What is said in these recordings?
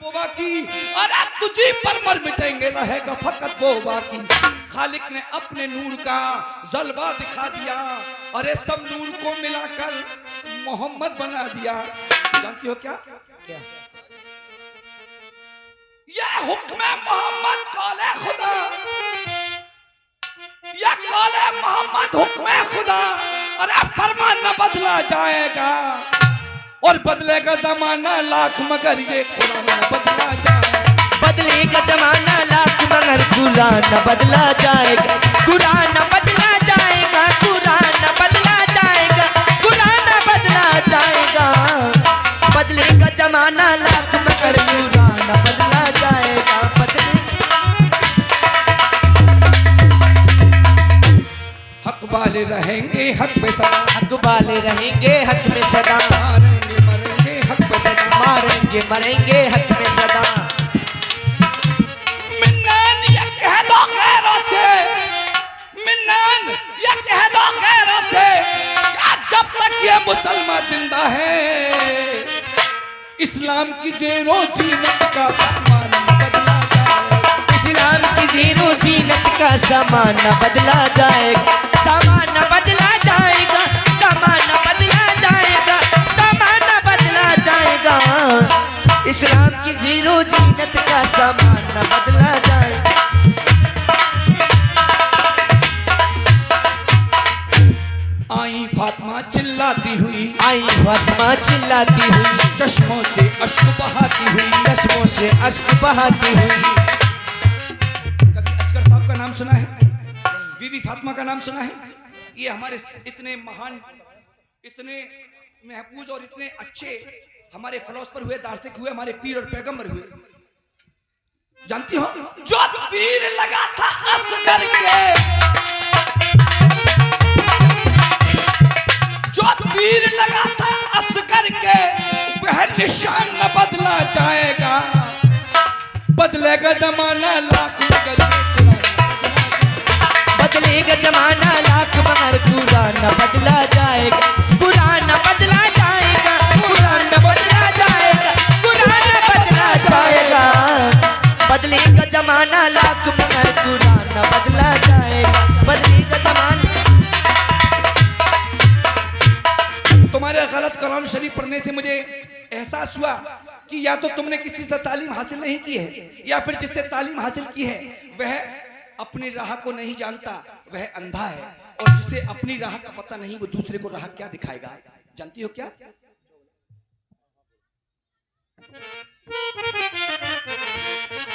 वो बाकी, अरे तुझी पर मर मिटेंगे, रहेगा फकत वो बाकी। खालिक ने अपने नूर का जलवा दिखा दिया, अरे सब नूर को मिलाकर मोहम्मद बना दिया। जानती हो क्या? क्या? यह हुक्म मोहम्मद कौले खुदा, यह कौले मोहम्मद हुक्म खुदा। अरे फरमान न बदला जाएगा और बदलेगा जमाना लाख, मगर ये कुरान न बदला जाएगा। बदलेगा जमाना लाख मगर कुरान न बदला जाएगा, कुरान न बदला जाएगा, कुरान न बदला जाएगा, कुरान न बदला जाएगा। बदलेगा जमाना लाख मगर कुरान न बदला जाएगा। हक वाले रहेंगे हक पे सदा, हक वाले रहेंगे हक में सदा, मारेंगे मरेंगे हक पे सदा, मारेंगे मरेंगे हक में सदा। मिन्नान ये कह दो गैरों से, मिन्नान ये कह दो गैरों से, जब तक ये मुसलमान जिंदा है इस्लाम की ज़ेरो जीनत का सामान न बदला जाएगा। इस्लाम की ज़ेरो जीनत का सामान न बदला जाएगा, सामान न बदला जाएगा, सामान न बदला जाएगा, सामान न बदला जाएगा। इस्लाम की ज़ेरो जीनत का सामान न बदला जाएगा। आई फातिमा चिल्लाती हुई, आई फातिमा चिल्लाती हुई, चश्मों से अश्क बहाती हुई, चश्मों से अश्क बहाती हुई। कभी असगर साहब का नाम सुना है? बीबी फातिमा का नाम सुना है? ये हमारे इतने महान, इतने महफूज और इतने अच्छे हमारे फिलोसफर हुए, दार्शनिक हुए, हमारे पीर और पैगंबर हुए। जानती हो जो तीर लगा था असगर के, जो तीर लगा था असगर के, वह निशान न बदला जाएगा। बदलेगा जमाना लाख मगर बदलेगा जमाना लाख मगर कुरान न बदला जाएगा, कुरान न बदला जाएगा, कुरान न बदला जाएगा, कुरान न बदला जाएगा। बदलेगा जमाना लाख मगर कुरान न बदला जाएगा, बदलेगा जमाना। तुम्हारे गलत कुरान शरीफ पढ़ने से मुझे एहसास हुआ कि या तो तुमने किसी से तालीम हासिल नहीं की है, या फिर जिससे तालीम हासिल की है वह अपनी राह को नहीं जानता, वह अंधा है, और जिसे अपनी राह का पता नहीं वो दूसरे को राह क्या दिखाएगा। जानती हो क्या?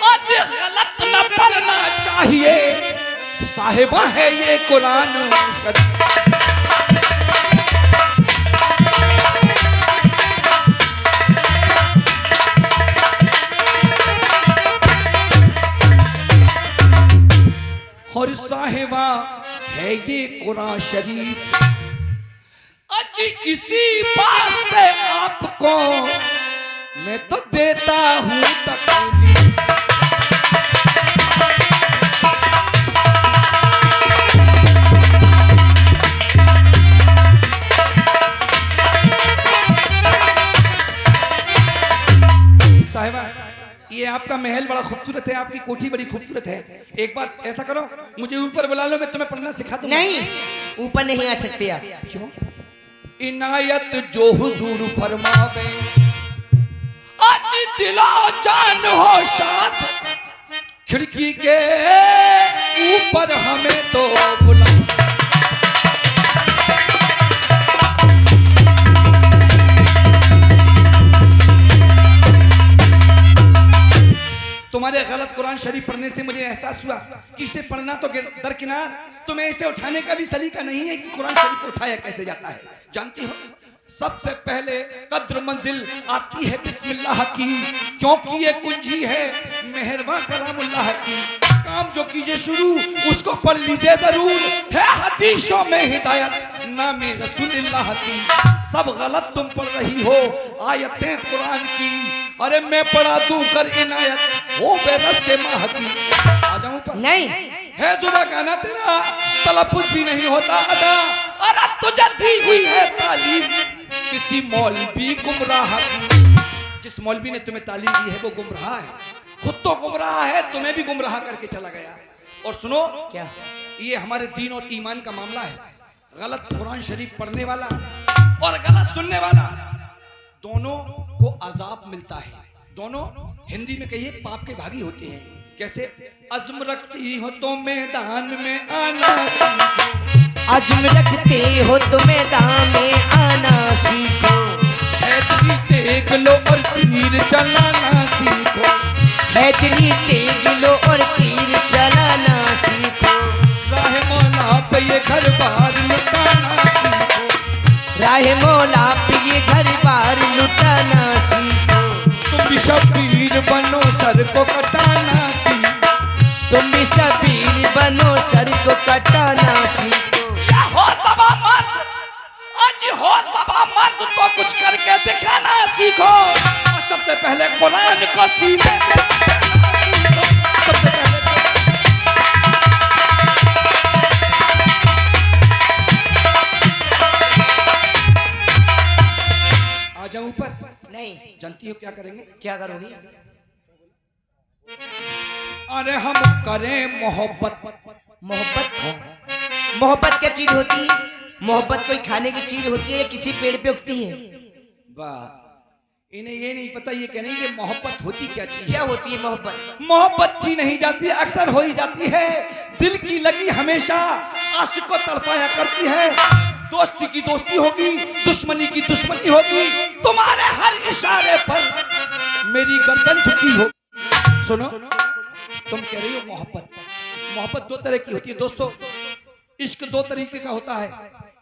आज गलत न पढ़ना चाहिए, साहिबा है ये कुरान शरीफ। और साहिबा है ये कुरान शरीफ। आज इसी वास्ते आपको मैं तो देता हूं तकलीफ। साहिबा ये आपका महल बड़ा खूबसूरत है, आपकी कोठी बड़ी खूबसूरत है। एक बार ऐसा करो मुझे ऊपर बुला लो, मैं तुम्हें पढ़ना सिखा दूंगा। नहीं, ऊपर नहीं आ सकते आप। क्यों? इनायत जो हुजूर फरमावे, आज दिलो जान हो शाद, खिड़की के ऊपर हमें तो बुला। तुम्हारे गलत कुरान शरीफ पढ़ने से मुझे एहसास हुआ कि इसे पढ़ना तो दरकिनार, तुम्हें इसे उठाने का भी सलीका नहीं है कि कुरान शरीफ को उठाया कैसे जाता है। जानती हो सबसे पहले कद्र मंजिल आती है बिस्मिल्लाह की, क्योंकि ये कुंजी है मेहरबान कलामुल्लाह की। काम जो कीजिए शुरू उसको पढ़ लीजिए जरूर, है हदीसों में हिदायत नामे रसूलुल्लाह की। सब गलत तुम पढ़ रही हो आयतें कुरान की, अरे मैं पढ़ा दूं कर इनायत वो बेरस के माह की। आ जाऊं पर नहीं है जुदा गाना तेरा, तलफ्फुज भी नहीं होता अदा, अरे तुझे दी हुई है तालीम किसी मौलवी गुमराह की। जिस मौलवी ने तुम्हें तालीम दी है वो गुमराह है, खुद तो गुमराह है, तुम्हें भी गुमराह करके चला गया। और सुनो, क्या? ये हमारे दीन और ईमान का मामला है। गलत कुरान शरीफ पढ़ने वाला और गलत सुनने वाला दोनों को अजाब मिलता है। दोनों हिंदी में कहिए पाप के भागी होते हैं। कैसे? अज़्म रखती हो तो मैदान में आना, अज़्म रखते हो तो मैदान में आना सीखो, हैदरी तेग लो और तीर चलाना सीखो, हैदरी तेग लो और तीर चलाना सीखो, राह मौला पे ये घर बार लुटाना सीखो, राह मौला पे ये घर बार लुटाना सीखो, तुम भी शबीर बनो सर को कटाना सीखो, तुम भी शबीर बनो सर को कटाना सीखो। या हो सबा मर्द, आज हो सबा मर्द तो कुछ करके दिखाना सीखो। और सबसे पहले कुरान को सीने से सीखो। सबसे पहले आ जाऊं ऊपर? नहीं, जानती हो क्या करेंगे? क्या करोगी? अरे हम करें मोहब्बत। मोहब्बत? मोहब्बत क्या चीज होती है? मोहब्बत कोई खाने की चीज होती है या किसी पेड़ पे उगती है? वाह, इन्हें ये नहीं पता ये कह नहीं कि मोहब्बत होती क्या चीज है। क्या होती है मोहब्बत? मोहब्बत की नहीं जाती, अक्सर हो ही जाती है। दिल की लगी हमेशा आशिक को तड़पाया करती है। दोस्ती की दोस्ती होगी, दुश्मनी की दुश्मनी होगी, तुम्हारे हर इशारे पर मेरी गर्दन झुकी हो। सुनो, तुम कह रही हो मोहब्बत। मोहब्बत दो तरह की होती है दोस्तों। इश्क दो तरीके का होता है,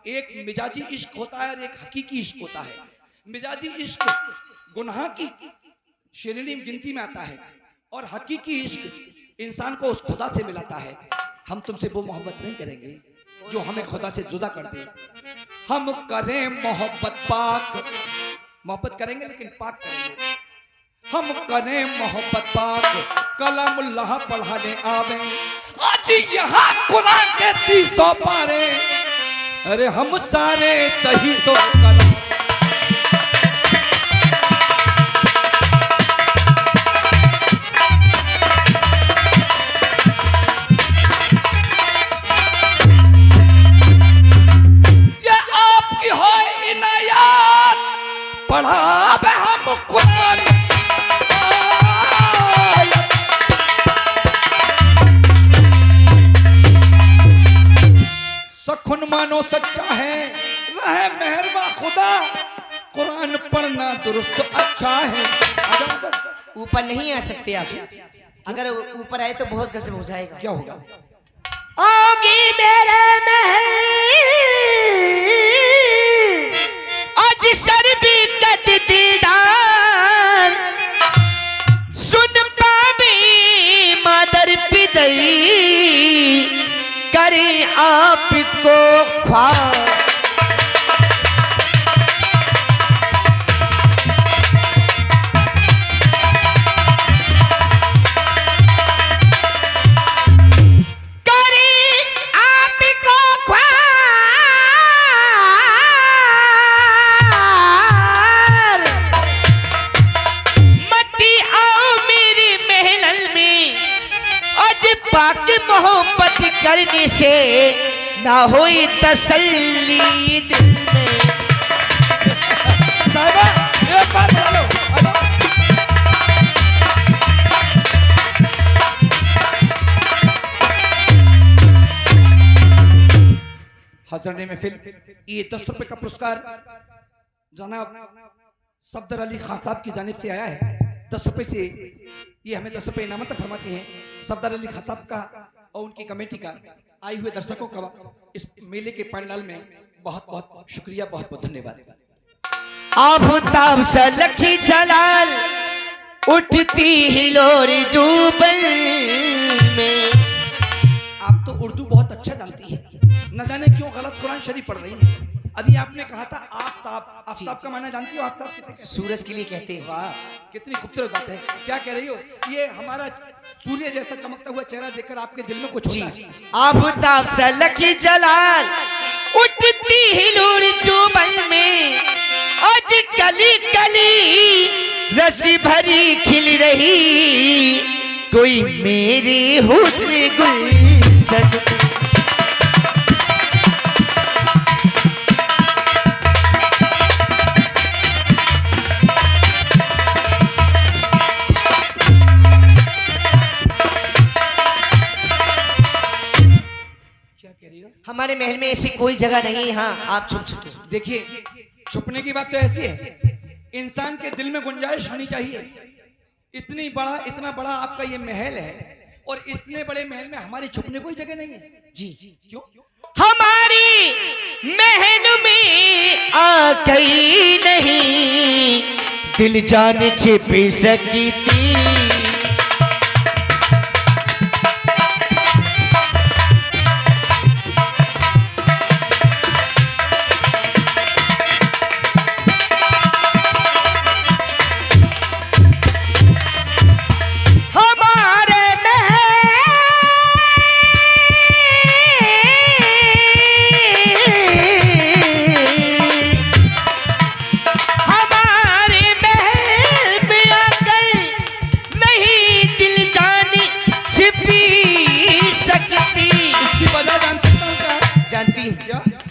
एक मिजाजी इश्क होता है और एक हकीकी इश्क होता है। मिजाजी इश्क गुनाह की श्रेणी में गिनती में आता है और हकीकी इश्क इंसान को उस खुदा से मिलाता है। हम तुमसे वो मोहब्बत नहीं करेंगे जो हमें खुदा से जुदा कर दे। हम करें मोहब्बत पाक, मोहब्बत करेंगे लेकिन पाक करेंगे। हम करें मोहब्बत पाक, कलामुल्लाह पढ़ाने आवे। आज यहाँ कुरान के 300 पारे, अरे हम सारे सही तो करें। ये आपकी हो इनायत, पढ़ा हम कुरान। सखुन मानो सच्चा है, रहे मेहरबा खुदा, कुरान पढ़ना दुरुस्त अच्छा है। ऊपर नहीं आ सकते आप, अगर ऊपर आए तो बहुत गजब हो जाएगा। क्या होगा? ओगी मेरे महल आज सर भी कद दीदार, सुन पावी मादर पिदई करे आपको ख्वाब। मोहब्बत करने से ना होई तसल्ली दिल में। साहिबा, एक बात बोलो। हज़रत महफिल, ये 10 रुपए का पुरस्कार जनाब सफदर अली खान साहब की जानिब से आया है। 10 रुपए से ये हमें 10 रुपए इनामत फरमाते हैं सफदर अली खान साहब का और उनकी कमेटी का। आए हुए दर्शकों का इस मेले के पंडाल में बहुत बहुत शुक्रिया, बहुत बहुत धन्यवाद। आफताब से लखी जलाल उठती हिलोर जुबल में। आप तो उर्दू बहुत अच्छा जानती है, न जाने क्यों गलत कुरान शरीफ पढ़ रही है। अभी आपने कहा था आफताब, आफताब का माना जानती हो? आफताब किसे कहते हैं? सूरज के लिए कहते हैं। वाह, कितनी खूबसूरत बात है। क्या कह रही हो? ये हमारा सूर्य जैसा चमकता हुआ चेहरा देखकर आपके दिल में कुछ होता है? आफताब से लखी जलाल उठती हिलोर चुबल में आज कली कली रसी भरी खिल रही, कोई मेरे हुस्न गुलशन में। हमारे महल में ऐसी कोई जगह नहीं, हाँ आप छुप चुके। देखिए, छुपने की बात तो ऐसी है, इंसान के दिल में गुंजाइश होनी चाहिए। इतना बड़ा आपका ये महल है और इतने बड़े महल में हमारी छुपने कोई जगह नहीं है। जी क्यों? हमारी महल में आ गई नहीं, दिल जान छिप सकी थी।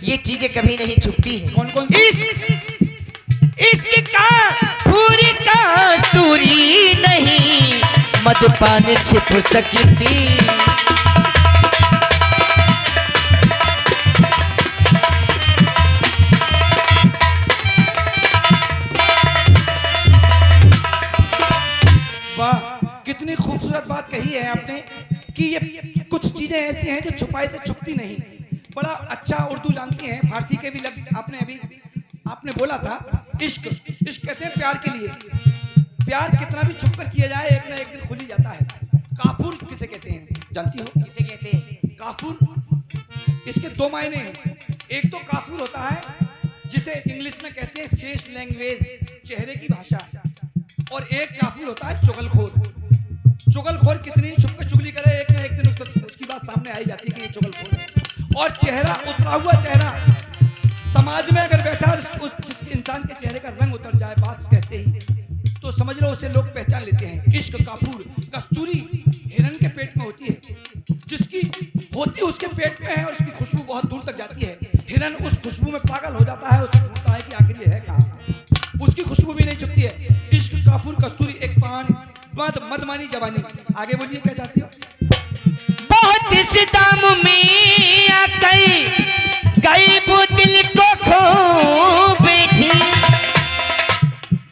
ये चीजें कभी नहीं छुपती हैं। कौन कौन? इश्क का पूरी कस्तूरी नहीं, मदपान छिप सकती। वाह, कितनी खूबसूरत बात कही है आपने कि ये कुछ चीजें ऐसी हैं जो छुपाई से छुपती नहीं। बड़ा अच्छा उर्दू जानती हैं, फारसी के भी लफ्ज आपने बोला था। इश्क कहते हैं प्यार के लिए। प्यार कितना भी छुप कर किया जाए, एक ना एक दिन खुल ही जाता है। काफूर किसे कहते हैं जानती हो? किसे कहते हैं? काफूर, इसके दो मायने हैं। एक तो काफूर होता है जिसे इंग्लिश में कहते हैं फेस लैंग्वेज, चेहरे की भाषा, और एक काफूर होता है चुगलखोर। चुगलखोर कितनी छुप कर चुगली करे, एक ना एक दिन उसकी बात सामने आई जाती है कि ये चुगलखोर है। और चेहरा, उतरा हुआ चेहरा, समाज में अगर बैठा और जिस इंसान के चेहरे का रंग उतर जाए बात कहते ही, तो समझ लो उसे लोग पहचान लेते हैं। इश्क काफूर, कस्तूरी हिरन के पेट में होती है, जिसकी होती उसके पेट में है और उसकी खुशबू बहुत दूर तक जाती है। हिरन उस खुशबू में पागल हो जाता है, उसे ढूंढता है कि आखिर ये है कहाँ। उसकी खुशबू भी नहीं छुपती है। इश्क काफूर, कस्तूरी, एक पान, मदमानी जवानी। आगे बोलिए क्या चाहती हो? बहुत इस दाम में गई वो दिल को खो बैठी।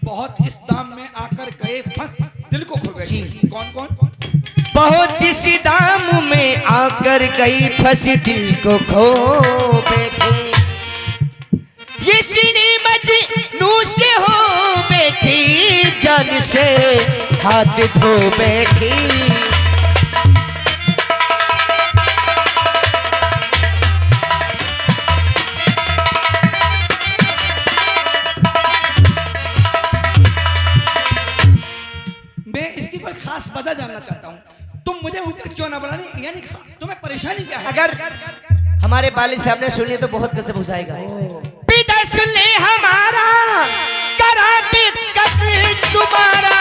बहुत इस दाम में आकर गए फंस, दिल को खो बैठी। कौन कौन? बहुत इस दाम में आकर गई फंस, दिल को खो बैठी। ये सीने मजनू से हो बैठी, जान से हाथ धो बैठी। खास वजह जानना चाहता हूँ, तुम मुझे ऊपर क्यों ना बढ़ा रही, यानी तुम्हें परेशानी क्या है? अगर हमारे वालिद साहब ने सुन लिया तो बहुत गजब हो जाएगा। पिता सुन ले हमारा, करा भी कत्ल तुम्हारा।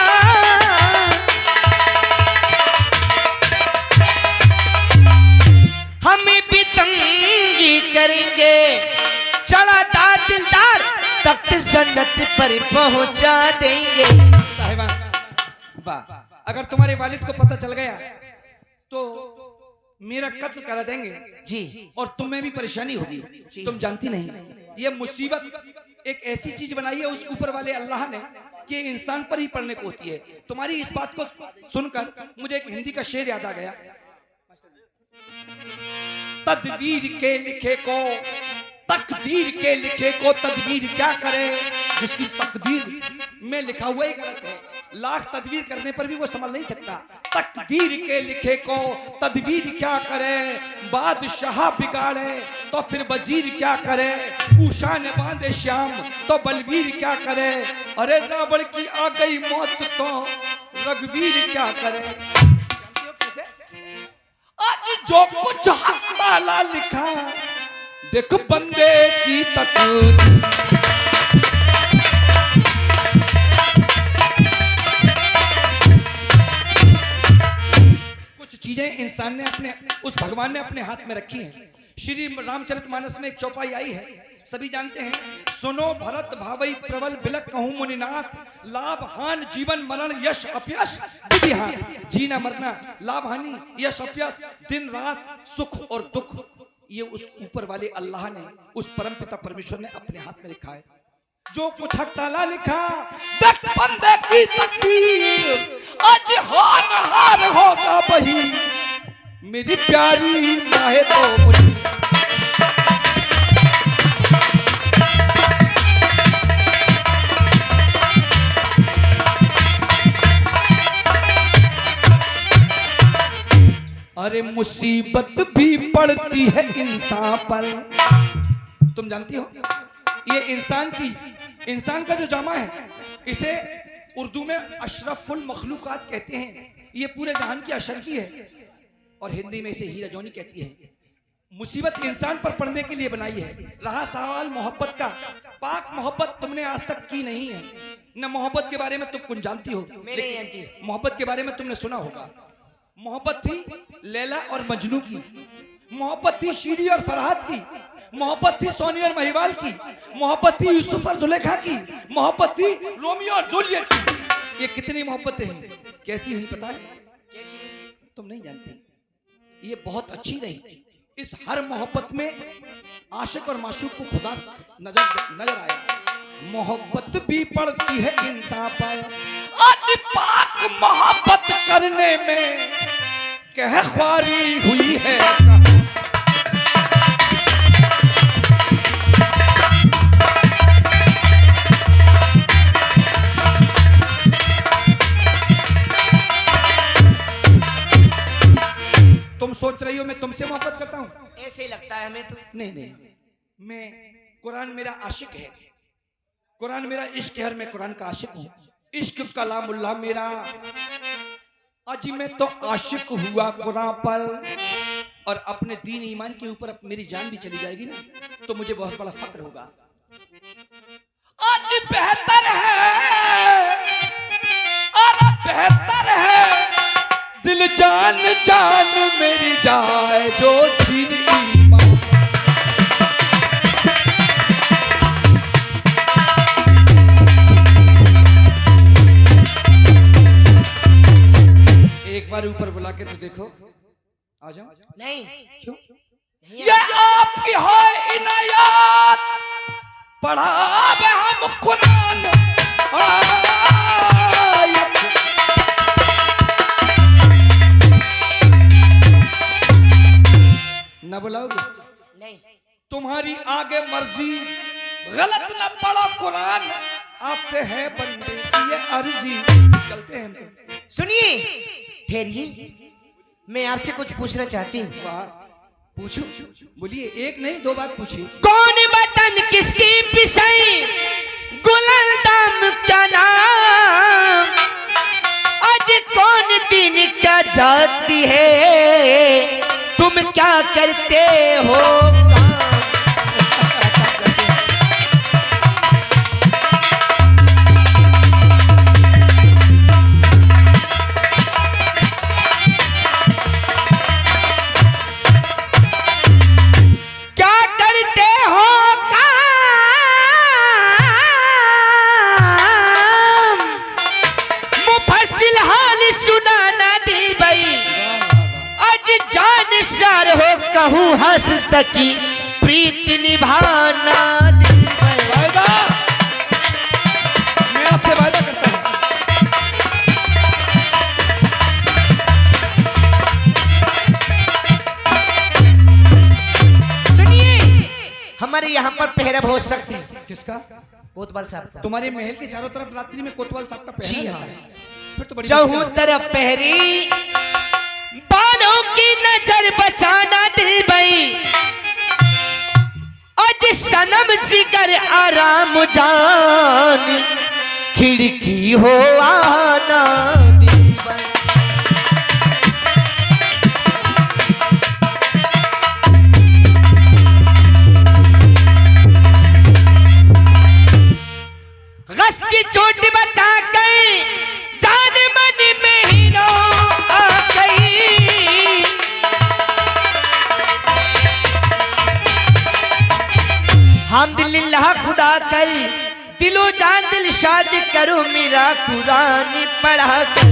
हम भी तंगी करेंगे, चला दा दिलदार तख्त जन्नत पर पहुंचा देंगे। साहिबान, वाह, अगर तुम्हारे वालिद को पता चल गया तो मेरा कत्ल करा देंगे जी, और तुम्हें भी परेशानी होगी। तुम जानती नहीं, ये मुसीबत एक ऐसी चीज बनाई है उस ऊपर वाले अल्लाह ने कि इंसान पर ही पड़ने को होती है। तुम्हारी इस बात को सुनकर मुझे एक हिंदी का शेर याद आ गया। तदबीर के लिखे को तकदीर के लिखे को तदबीर क्या करे, जिसकी तकदीर में लिखा हुआ ही गलत है। लाख तदबीर करने पर भी वो संभल नहीं सकता। तकदीर के लिखे को तदबीर क्या करे, बादशाह बिगाड़े तो फिर वजीर क्या करे, उषा ने बांधे श्याम तो बलवीर क्या करे, अरे रावण की आ गई मौत तो रघुवीर क्या करे। जानती हो कैसे? आज जो कुछ हक ताला लिखा देख बंदे की तकदीर। कुछ चीजें इंसान ने अपने, उस भगवान ने अपने हाथ में रखी हैं। श्री रामचरितमानस में एक चौपाई आई है, सभी जानते हैं। सुनो भरत भावई प्रबल बिलक कहूं मुनिनाथ, लाभ हान जीवन मरण यश अपयश विधि हान। जीना मरना, लाभ हानि, यश अपयश, दिन रात, सुख और दुख, ये उस ऊपर वाले अल्लाह ने, उस परमपिता परमेश्वर ने अपने हाथ में लिखा है। जो कुछ हक ताला लिखा, देख बंदे की तकदीर, आज हार हार होगा वही, मेरी प्यारी माहे तो मुझे। अरे मुसीबत भी पड़ती है इंसान पर। तुम जानती हो ये इंसान का जो जामा है, इसे उर्दू में अशरफुल मखलूकात कहते हैं। ये पूरे जहान की अशरफी है और हिंदी में इसे हीरा जौनी कहती है। मुसीबत इंसान पर पड़ने के लिए बनाई है। रहा सवाल मोहब्बत का, पाक मोहब्बत तुमने आज तक की नहीं है न। मोहब्बत के बारे में तुम कुछ जानती हो? मोहब्बत के बारे में तुमने सुना होगा। मोहब्बत थी लैला और मजनू की, मोहब्बत थी शीरी और फरहाद की, मोहब्बत थी सोनी और महिवाल की, मोहब्बत थी यूसुफ और जुलेखा की, मोहब्बत थी रोमियो और जूलियट की। ये कितनी मोहब्बतें हैं, कैसी हुई पता है? कैसी? तुम नहीं जानते। ये बहुत अच्छी रही। इस हर मोहब्बत में आशिक और माशूक को खुदा नजर आया। मोहब्बत भी पड़ती है इंसान पर, आज पाक मोहब्बत करने में कह ख्वारी हुई है। तुम सोच रही हो मैं तुमसे मोहब्बत करता हूं? ऐसे ही लगता है हमें तो। नहीं, मैं, कुरान मेरा आशिक है, कुरान मेरा इश्क है, मैं कुरान का आशिक हूँ। इश्क कलामुल्लाह मेरा, आज मैं तो आशिक हुआ कुरान पर। और अपने दीन ईमान के ऊपर मेरी जान भी चली जाएगी ना, तो मुझे बहुत बड़ा फक्र होगा। आज बेहतर है और बेहतर है, दिल जान जान मेरी जाए जो दीन ईमान। एक बार ऊपर बुला के तो देखो, आ जाओ। नहीं। क्यों? नहीं ये आपकी है इनायत, पढ़ा हम कुरान। ना बुलाओगे? नहीं। तुम्हारी आगे मर्जी, गलत ना पढ़ो कुरान, आपसे है बंदे की ये अर्जी। चलते हैं हम तो। सुनिए, ठहरिए, मैं आपसे कुछ पूछना चाहती हूँ। वाह, पूछो, बोलिए। एक नहीं दो बात पूछिए। कौन बटन किसकी पिसाई, गुलाम का नाम, आज कौन दिन क्या जाती है, तुम क्या करते हो काम? कहूँ हंस तकी प्रीत निभाना दिल में। वायदा, मैं आपसे वायदा करता हूँ। सुनिए, हमारे यहाँ पर पहरा हो सकते हैं। किसका? कोतवाल साहब का। तुम्हारे महल के चारों तरफ रात्रि में कोतवाल साहब का पहरा जी रहता हाँ। है। फिर तो बड़ी चौहू तरफ पहरी, बालों की नजर बचाना दिल भाई, आज सनम जिगर आराम जान, खिड़की हो आना दिल भाई। हमदुलिल्लाह खुदा कर दिलो जान दिल शादी करो मेरा कुरान पढ़ा कर।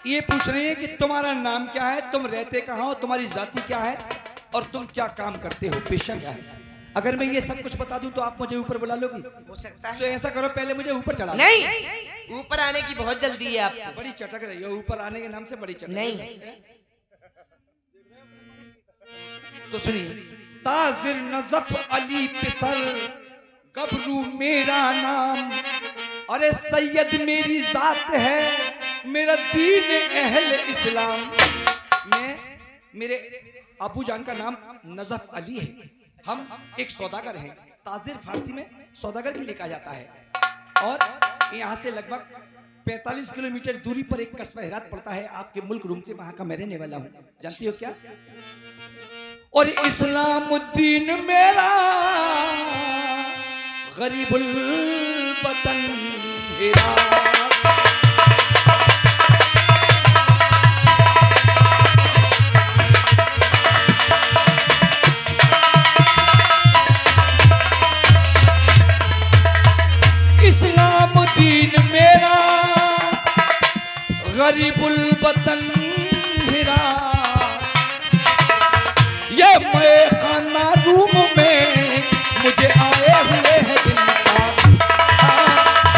ये पूछ रही है कि तुम्हारा नाम क्या है, तुम रहते कहाँ हो, तुम्हारी जाति क्या है और तुम क्या काम करते हो, पेशा क्या है। अगर मैं ये सब कुछ बता दूं तो आप मुझे ऊपर बुला लोगी? हो सकता है। तो ऐसा करो, पहले मुझे ऊपर चढ़ा दो। नहीं, ऊपर आने की बहुत जल्दी है आपको। बड़ी चटक रही हो, ऊपर आने के नाम से बड़ी चटक नहीं। तो सुनिए, ताजिर नजफ अली पिसर गबरू मेरा नाम, अरे सैयद मेरी जात है, मेरा दीन अहल इस्लाम। मेरे अबू जान का नाम नजफ अली है। हम एक सौदागर हैं। ताजिर फारसी में सौदागर के लिए कहा जाता है। और यहाँ से लगभग 45 किलोमीटर दूरी पर एक कस्बा हेरात पड़ता है, आपके मुल्क रूम से, वहां का मैं रहने वाला हूँ। जानती हो क्या? और इस्लामुद्दीन मेरा गरीबुल वतन हेरात। इस्लामुद्दीन मेरा गरीबुल वतन हेरात। ये मैं खाना रूम में मुझे आए हुए हैं इंसान,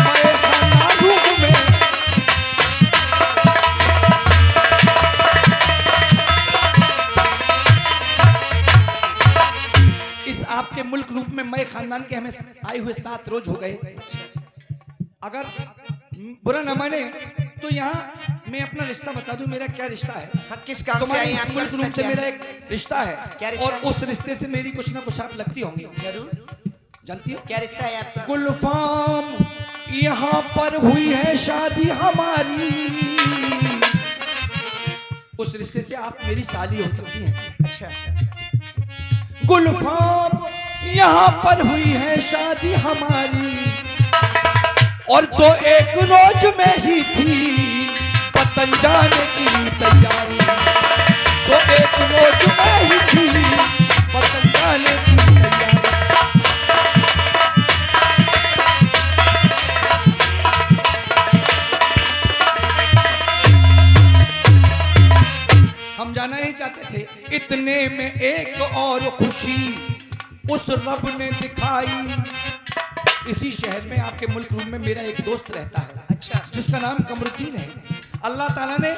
मैं खाना रूम में। इस आपके मुल्क रूप में मैं खानदान के हमें आए हुए 7 रोज हो गए। अगर बुरा न माने तो यहाँ मैं अपना रिश्ता बता दूं, मेरा क्या रिश्ता है। हाँ, किस काम से आए हैं? मुल्क रूप से मेरा एक रिश्ता है। क्या रिश्ता और है? उस रिश्ते से मेरी कुछ ना कुछ आप लगती होंगी। जरूर। जानती हो क्या रिश्ता है आपका? गुलफाम, यहाँ पर हुई है शादी हमारी। उस रिश्ते से आप मेरी साली हो सकती हैं। अच्छा। गुलफाम, यहाँ पर हुई है शादी हमारी, और तो एक रोज में ही थी पतन जाने की तैयारी। तो एक रोज में ही थी पतन जाने की तैयारी। हम जाना ही चाहते थे, इतने में एक और खुशी उस रब ने दिखाई। इसी शहर में आपके मुल्क रूम में मेरा एक दोस्त रहता है। अच्छा। जिसका नाम कमरुद्दीन है। अल्लाह ताला ने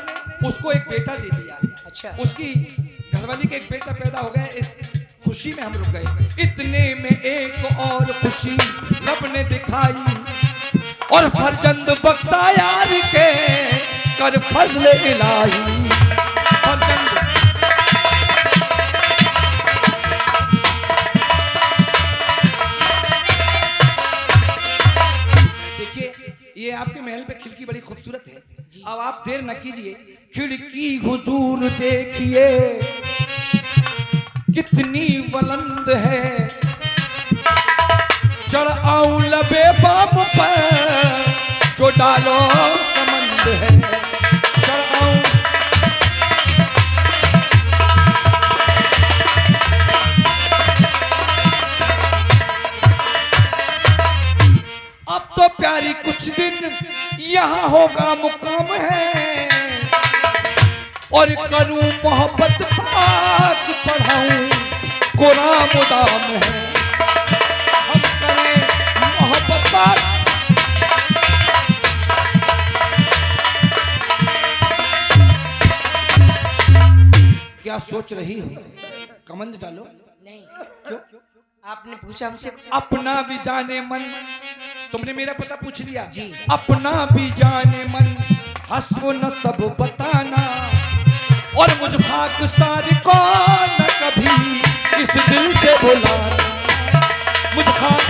उसको एक बेटा दे दिया। अच्छा। उसकी घरवाली के एक बेटा पैदा हो गया। इस खुशी में हम रुक गए। इतने में एक और खुशी रब ने दिखाई, और फरजंद बख्शा यार के कर फजल इलाही। फरजंद ये आपके महल पे खिड़की बड़ी खूबसूरत है। अब आप देर न कीजिए, खिड़की हुजूर देखिए कितनी बुलंद है। चढ़ आऊं लबे बाम पर जो डालो कमंद है। चढ़ आऊं अब तो प्यारी कुछ दिन यहाँ होगा मुकाम है, और करूं मोहब्बत पाक पढ़ाऊं कुरान मुदाम है। हम करें मोहब्बत पाक। क्या सोच रही हो? कमंद डालो। नहीं। क्यों? आपने पूछा हमसे। अपना भी जाने मन, तुमने मेरा पता पूछ लिया जी। अपना भी जाने मन, हंसो न सब बताना, और मुझ खाक सार को न कभी इस दिल से भुलाना। मुझ खाक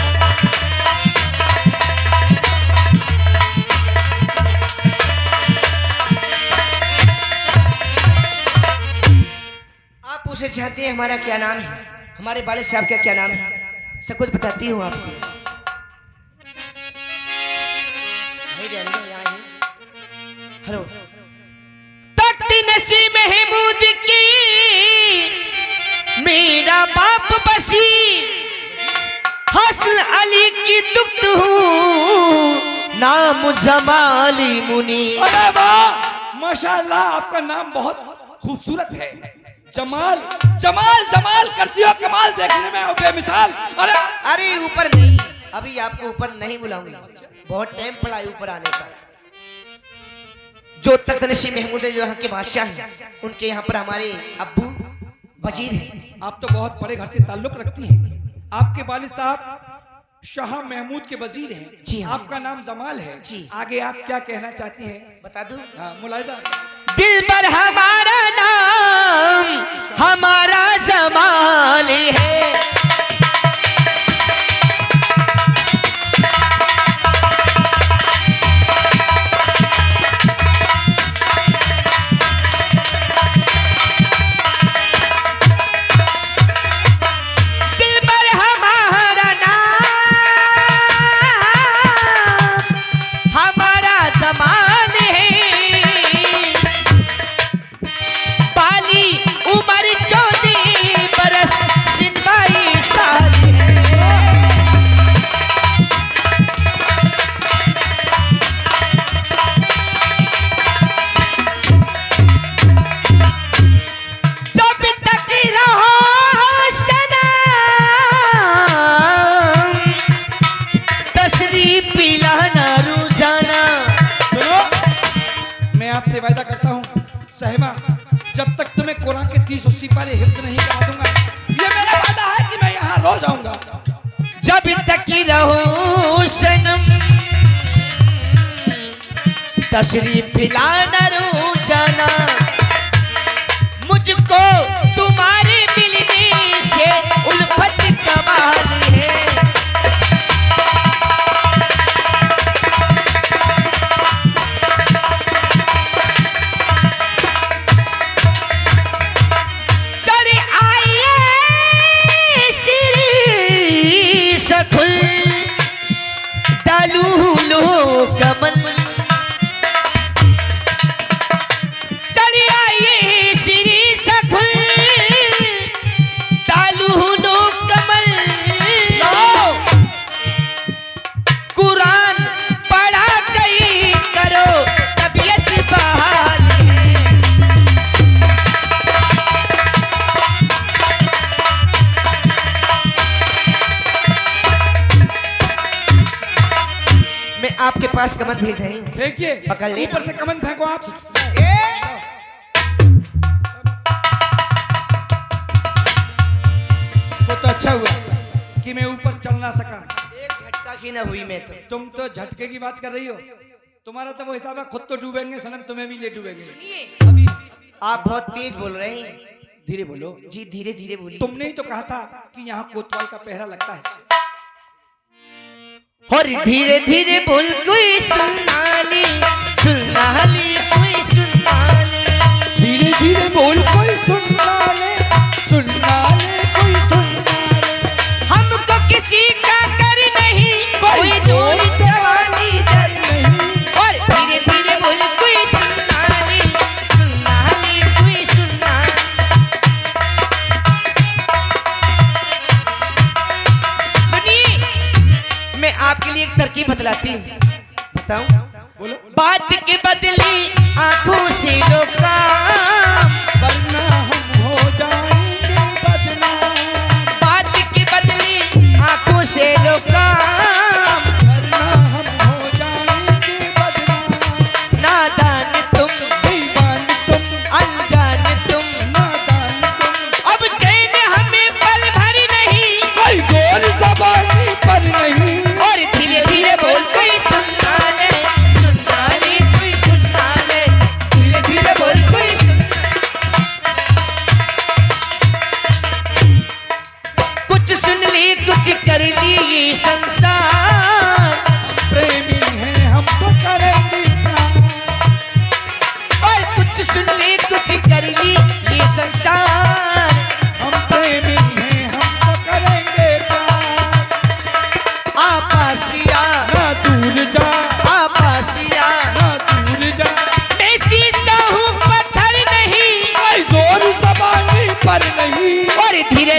आप पूछे चाहते हैं हमारा क्या नाम है, हमारे बाले साहब का क्या नाम है, सब कुछ बताती हूँ आपको। हेलो। तख्त नसी महमूद की मेरा बाप बसी, असल अली की दुख्त हूँ, नाम जमाली मुनी। अरे वाह, माशाअल्लाह, आपका नाम बहुत खूबसूरत है। जमाल जमाल जमाल करती हो, कमाल देखने में हो बेमिसाल। अरे ऊपर नहीं, अभी आपको ऊपर नहीं बुलाऊंगा, बहुत टाइम पड़ा है ऊपर आने का। जो तख्त-ए-नशीं महमूद जो यहाँ के बादशाह हैं, उनके यहाँ पर हमारे अब्बू वजीर हैं। आप तो बहुत बड़े घर से ताल्लुक रखती हैं। आपके वालिद साहब शाह महमूद के वजीर हैं। जी हाँ। आपका नाम जमाल है। जी। आगे आप क्या कहना चाहती हैं? बता दूं? हाँ, मुलाहिजा। दिल पर हमारा नाम हमारा जमाल है। दिल पर हमारा नाम हमारा जमाल है। बाली उम्र 14 बरस सिनवाई साल है। जब तक रहो सनम, तशरीफ पिलाना रोजाना। सुनो, मैं आपसे वायदा करता हूँ साहिबा, जब तक तुम्हें कुरान के 30-80 पारे हिफ्ज नहीं करा दूंगा, ये मेरा वादा है कि मैं यहाँ रोज आऊंगा। जब तक रहो सनम, तशरीफ पिलाना रोजाना। मुझको तुम्हारे मिलने से उल्फत कमाल है। चले आइए श्री सखुल डालू लो कमल। चले आइए श्री सखुल डालू लो कमल। कुरान पढ़ा कई करो तबीयत बहाल है। मैं आपके पास कमर भेज रही हूँ। फेंकिए, पकड़ ले। ऊपर से कमन फेंको आप। वो तो अच्छा हुआ कि मैं ऊपर चल ना सका। एक झटका की ना हुई मैं तो। तुम तो झटके की बात कर रही हो। तुम्हारा तो वो हिसाब है, खुद तो डूबेंगे सनम, तुम्हें भी ले डूबेंगे। अभी आप बहुत तेज बोल रहे हैं। धीरे बोलो जी, धीरे धीरे बोलिए। तुमने ही तो कहा था कि यहाँ कोतवाल का पहरा लगता है। और धीरे धीरे बोल कोई सुनना ली, सुनना ली कोई सुनना ली। धीरे धीरे बोल कोई सुनना ले, सुनना ले कोई सुनना ले। हमको किसी का कर नहीं, कोई जोर जवानी डर नहीं। और धीरे धीरे बोल कोई सुनना ली, सुनना ली कोई सुनना। सुनिए, मैं आपके लिए एक तरकीब बतलाती हूँ। बताऊं? बोलो। बात के बदली आंखों से रोका, वरना हम हो जाएंगे बदनाम। बात के बदली आंखों से रोका। वरना हम हो जाएंगे बदनाम। नादान तुम, बेईमान तुम, अनजान तुम, नादान तुम। अब चैन हमें पल भर नहीं। कोई जोर ज़बानी पर नहीं। और धीरे धीरे बोल कोई सुनना ले, सुनना ले कोई सुनना ले। धीरे धीरे बोल कोई सुनना। कुछ सुन ली कुछ कर ली ये संसार। प्रेमी हैं हम तो करेंगे प्यार। और कुछ सुन ली कुछ कर ली ये संसार। हम प्रेमी हैं हम तो करेंगे प्यार। आपासिया ना दूर जा, आपासिया, ना दूर जा। मैं शीशा हूँ पत्थर नहीं। कोई जोर ज़बानी पर नहीं। और धीरे